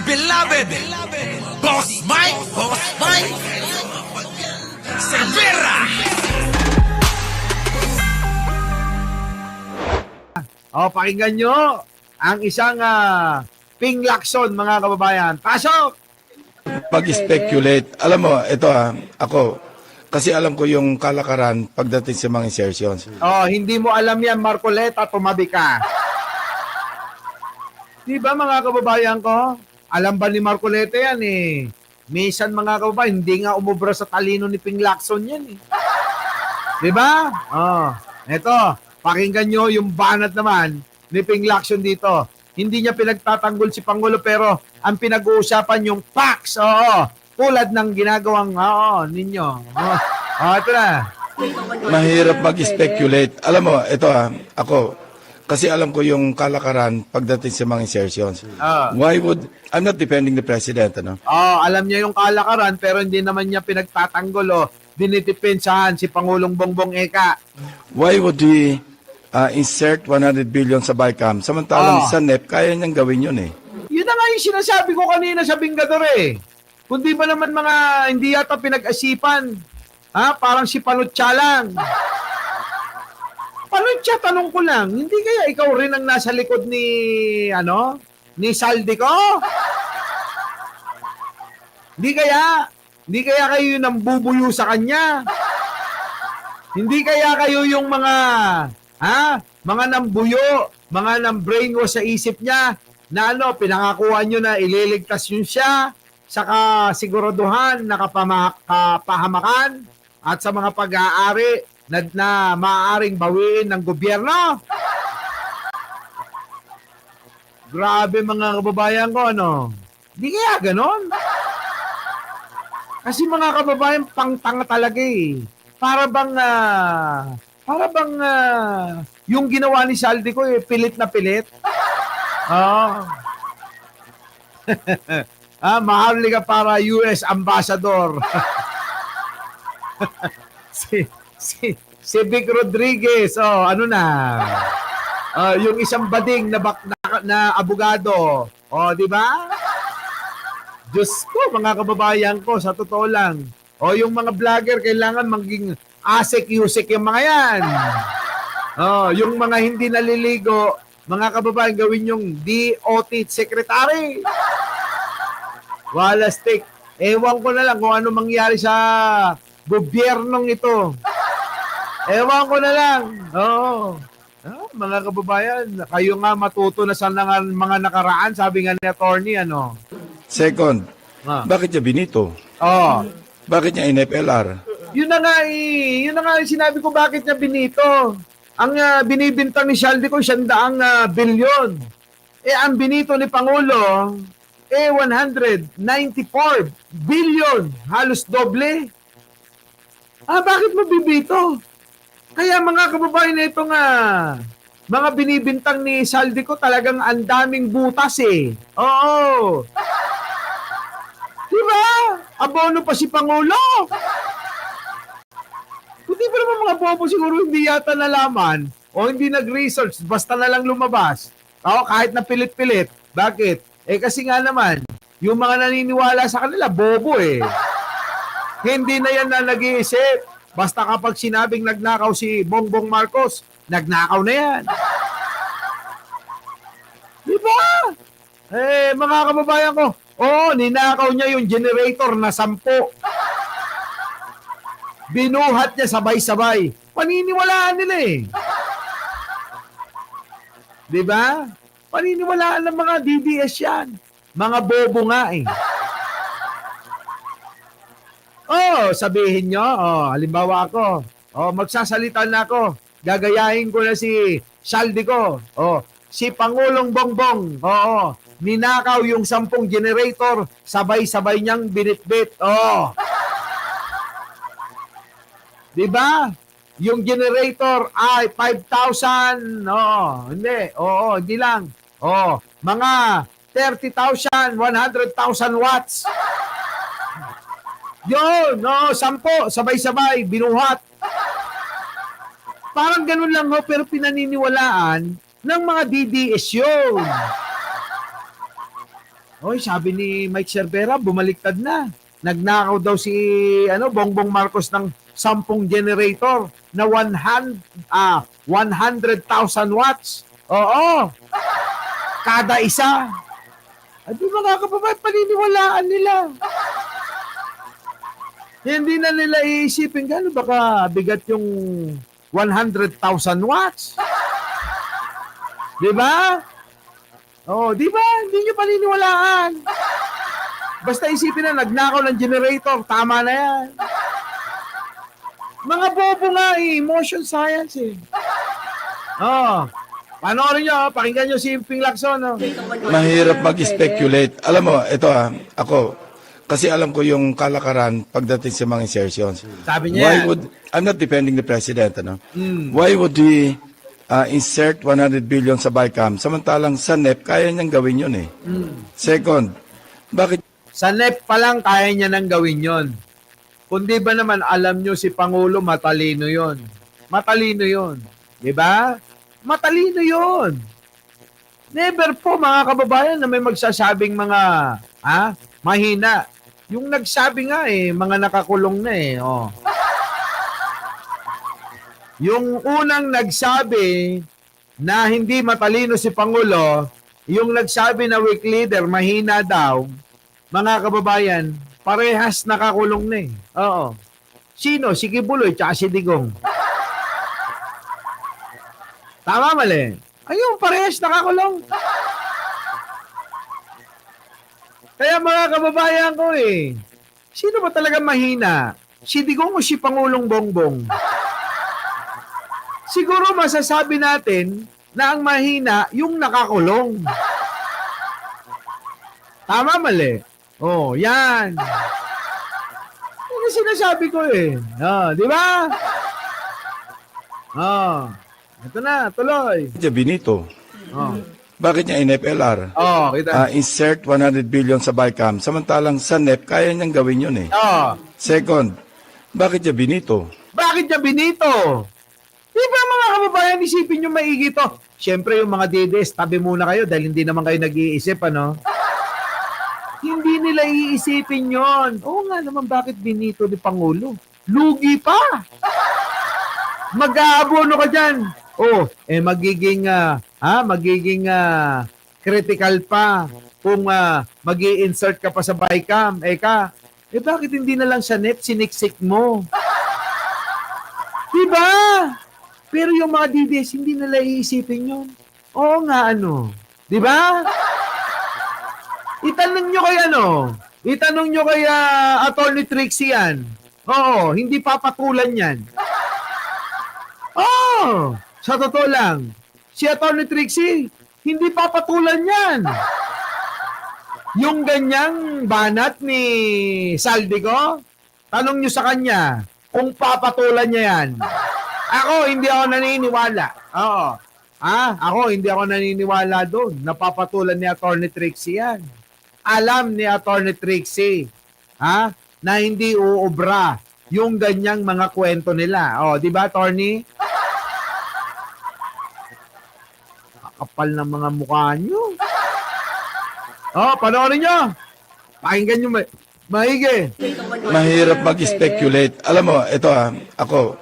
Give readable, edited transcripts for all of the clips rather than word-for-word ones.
beloved Boss Mike Cervera. Pakinggan nyo ang isang Ping Lacson, mga kababayan. Pasok! Pag-speculate, alam mo, ito ako, kasi alam ko yung kalakaran pagdating sa mga insertions. Hindi mo alam yan, Marcoleta, tumabi ka. Di ba, mga kababayan ko? Alam ba ni Marcoleta yan eh? Minsan, mga kababayan, hindi nga umubra sa talino ni Ping Lacson yan eh. Di ba? Ito, pakinggan nyo yung banat naman ni Ping Lacson dito. Hindi niya pinagtatanggol si Pangulo pero ang pinag-uusapan yung facts. Tulad ng ginagawang ninyo. Ito na. Mahirap mag-speculate. Alam mo, ito ako, kasi alam ko yung kalakaran pagdating sa mga insertions. Why would, I'm not defending the president, ano? Alam niya yung kalakaran pero hindi naman niya pinagtatanggol dinitipensahan si Pangulong Bongbong Eka. Why would he insert 100 billion sa BICAM? Samantalang sa NEP, kaya niyang gawin yun eh. Yun na nga yung sinasabi ko kanina sa Bingador eh. Kundi ba naman mga hindi yata pinag-asipan? Parang si Panutya lang. Panutya, tanong ko lang, hindi kaya ikaw rin ang nasa likod ni Saldico? Hindi kaya kayo yung nambubuyo sa kanya? Hindi kaya kayo yung mga nambuyo, mga nambrainwash sa isip niya na pinangakuan nyo na ililigtas yun siya sa kasiguraduhan na kapahamakan at sa mga pag-aari na maaaring bawiin ng gobyerno? Grabe, mga kababayan ko, Hindi kaya ganon? Kasi mga kababayan, pangtanga talaga eh. Para bang yung ginawa ni Saldico pilit na pilit. Maharli ka para US Ambassador. si Vic Rodriguez, yung isang bading na abogado. Di ba? Diyos ko, mga kababayan ko, sa totoo lang. Yung mga vlogger, kailangan maging asik-yusik yung mga yan. Yung mga hindi naliligo, mga kababayan, gawin yung DOT secretary. Wala stick. Ewan ko na lang kung ano mangyari sa gobyernong ito. Ewan ko na lang. Mga kababayan, kayo nga matuto na sa mga nakaraan, sabi nga ni attorney, Second, bakit niya binito? Bakit niya in-FLR? Yun na nga yung sinabi ko, bakit niya binito. Ang binibintang ni Saldico, 100 bilyon. Ang binito ni Pangulo, 194 billion. Halos doble. Bakit mo bibito? Kaya mga kababayan na ito mga binibintang ni Saldico, talagang ang daming butas eh. Oo. Diba? Abono pa si Pangulo. Hindi pa naman mga bobo siguro hindi yata nalaman o hindi nag-research, basta na lang lumabas. Kahit na pilit-pilit. Bakit? Kasi nga naman, yung mga naniniwala sa kanila, bobo eh. Hindi na yan na nag-iisip. Basta kapag sinabing nagnakaw si Bongbong Marcos, nagnakaw na yan. Diba? Mga kababayan ko, ninakaw niya yung generator na 10. Binuhat niya sabay-sabay. Paniniwalaan nila eh. Diba? Paniniwalaan ng mga DDS yan. Mga bobo nga eh. Sabihin nyo, halimbawa ako, magsasalita na ako, gagayahin ko na si Saldico, si Pangulong Bongbong, ninakaw yung 10 generator, sabay-sabay niyang binitbit, diba? Yung generator ay 5,000, hindi lang, mga 30,000, 100,000 watts. Yun, 10, sabay-sabay, binuhat. Parang ganun lang pero pinaniniwalaan ng mga DDS yun. Oy, sabi ni Mike Cervera, bumaliktad na. Nagnakaw daw si Bongbong Marcos ng 10 generator na 100,000 watts. Oo. Kada isa. At yung mga kababayan, paniniwalaan nila. Hindi na nila iisipin gano'n baka bigat yung 100,000 watts. Di ba? Oh, di ba? Hindi nyo paniniwalaan. Basta isipin na, nagnakaw ng generator, tama na yan. Mga bobo nga emotion science Oh, panoorin nyo, pakinggan nyo si Ping Lacson. Mahirap mag-speculate. Alam mo, ito ako, kasi alam ko yung kalakaran pagdating sa mga insertions. Sabi niya Why yan. would, I'm not defending the president, Why would he insert 100 billion sa BICAM samantalang sa NEP kaya niyang gawin yun eh. Second, bakit Sa NEP pa lang kaya niya nang gawin yon. Kundi ba naman alam nyo si Pangulo matalino yon. Matalino yon. Di ba? Matalino yon. Never po mga kababayan na may magsasabing mga mahina. Yung nagsabi nga mga nakakulong na Oh. Yung unang nagsabi na hindi matalino si Pangulo, yung nagsabi na weak leader, mahina daw, mga kababayan, parehas nakakulong na Oo. Sino? Si Kibuloy tsaka si Digong. Tama mali? Ayun, parehas nakakulong. Kaya mga kababayan ko sino ba talaga mahina? Si Digong o si Pangulong Bongbong? Siguro masasabi natin na ang mahina yung nakakulong. Tama mali? Oh, yan. Yan ang sinasabi ko di ba? Ito na, tuloy. siya Benito? Bakit niya in-FLR? Kita. Insert 100 billion sa BICAM samantalang sa NEP kaya niyang gawin yun eh. Second, bakit niya Benito? Bakit niya Benito? Di ba mga kababayan, isipin nyo maigi to. Siyempre yung mga DDS, tabi muna kayo dahil hindi naman kayo nag-iisip, Hindi nila iisipin yon. Oo nga naman, bakit Benito ni Pangulo? Lugi pa! Mag-aabono ka dyan. Magiging critical pa kung mag-i-insert ka pa sa BICAM. Bakit hindi na lang sa NEP siniksik mo? Diba? Pero yung mga DDS, hindi nila iisipin yun. Oo nga, Diba? Itanong nyo kay Attorney Trixie yan. Oo, hindi papatulan yan. Sa totoo lang, si Attorney Trixie, hindi papatulan yan. Yung ganyang banat ni Saldico, tanong nyo sa kanya kung papatulan niya yan. Ako, hindi ako naniniwala. Ako, hindi ako naniniwala doon. Napapatulan ni Attorney Trixie yan. Alam ni Attorney Trixie, na hindi uubra yung ganyang mga kwento nila. Di ba, Attorney? Kapal ng mga mukha nyo. Panoorin nyo. Pakinggan nyo maigi. Mahirap mag-speculate. Alam mo, ito ako,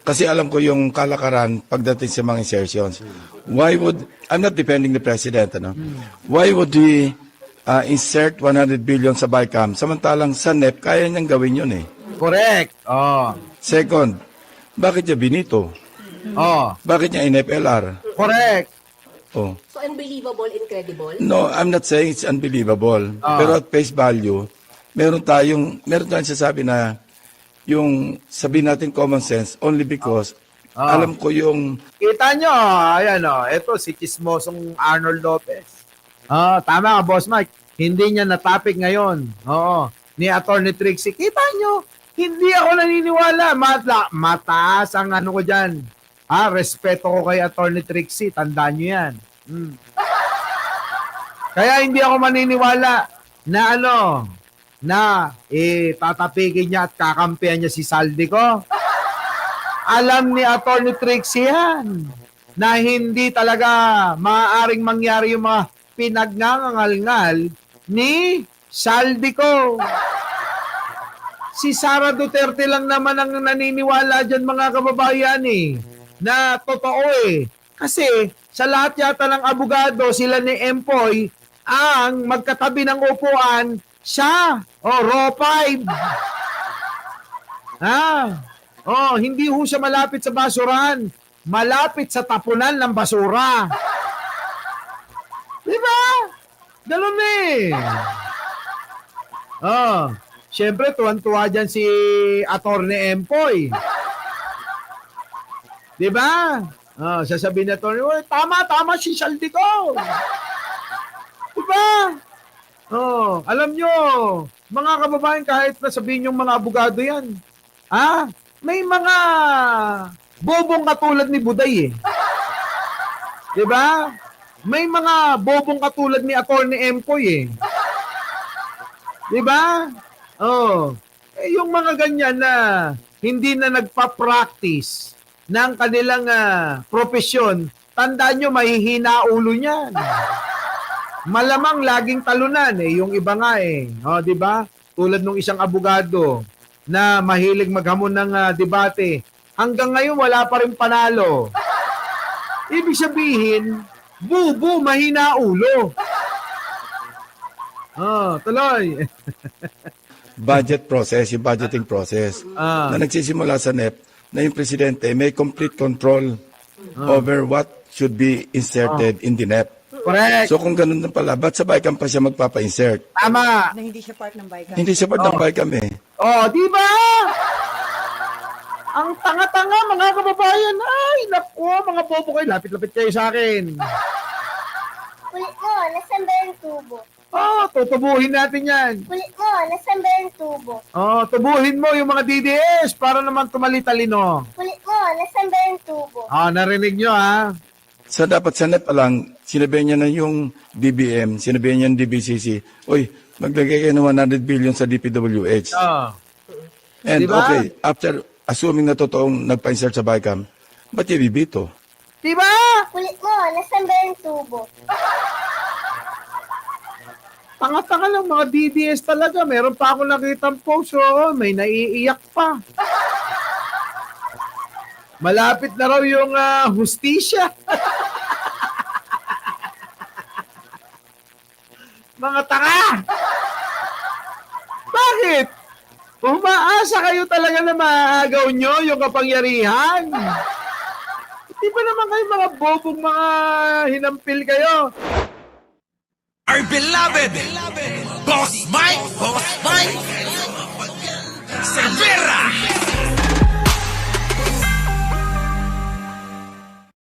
kasi alam ko yung kalakaran pagdating sa mga insertions. Why would, I'm not defending the president, Why would he insert 100 billion sa BICAM samantalang sa NEP kaya niyang gawin yun eh. Correct. Second, bakit niya Benito? Bakit niya in-FLR? Correct. So unbelievable, incredible? No, I'm not saying it's unbelievable. Pero at face value, meron tayong sasabi na yung sabihin natin common sense only because alam ko yung Kita nyo, ayan ito si Chismosong Arnold Lopez. Tama ka, Boss Mike. Hindi niya na-topic ngayon. Ni Attorney Trixie. Kita nyo, hindi ako naniniwala. Mataas ang ko dyan. Respeto ko kay Attorney Trixie. Tandaan nyo yan. Kaya hindi ako maniniwala na tatapikin niya at kakampihan niya si Saldico. Alam ni Attorney Trixie yan na hindi talaga maaaring mangyari yung mga pinagngangal-ngal ni Saldico. Si Sara Duterte lang naman ang naniniwala dyan, mga kababayan, na totoo Kasi sa lahat yata ng abogado, sila ni Empoy ang magkatabi ng upuan siya. Raw 5. Hindi ho siya malapit sa basurahan. Malapit sa tapunan ng basura. Diba? Ganun Siyempre, tuwan-tuwa dyan si Atty. Empoy. Diba? Sasabihin na Atty. Tama si Saldico. Diba? Alam nyo, mga kababayan, kahit na sabihin yung mga abogado yan, may mga bobong katulad ni Buday Diba? May mga bobong katulad ni Atty. Empoy Diba? Yung mga ganyan na hindi na nagpa-practice ng kanilang profesyon, tandaan nyo, mahihina ulo niyan. Malamang laging talunan yung iba nga di ba? Tulad nung isang abogado na mahilig maghamon ng debate. Hanggang ngayon wala pa rin panalo. Ibig sabihin, bubu, mahina ulo. Tuloy. Budget process, yung budgeting process na nagsisimula sa NEP na yung presidente may complete control over what should be inserted in the NEP. Correct. So kung ganun na pala, ba't sa BICAM pa siya magpapa-insert? Tama. Na hindi siya part ng BICAM. Hindi siya part ng BICAM Di ba? Ang tanga-tanga, mga kababayan. Ay, naku, mga bobo kayo. Lapit-lapit kayo sa akin. Kulit mo, nasan ba yung tubo? Tutubuhin natin yan. Kulit mo, nasan ba yung tubo? Tubuhin mo yung mga DDS para naman tumali-talino. Kulit mo, nasan ba yung tubo? Narinig nyo, Sa dapat sa NEP lang, sinabihan niya na yung DBM, sinabihan niya yung DBCC, uy, maglagay kayo ng 100 billion sa DPWH. And Diba? okay, after assuming na totoong nagpa-insert sa BICAM, ba't yung bibito? Diba? Kulit mo, nasan ba yung tubo? Tanga-tanga lang mga DDS talaga. Meron pa ako nakitang post, may naiiyak pa. Malapit na raw yung hustisya. Mga tanga! Bakit? Umaasa kayo talaga na maagaw nyo yung kapangyarihan. Hindi ba naman kayo mga bobong mga hinampil kayo? Our beloved Boss Mike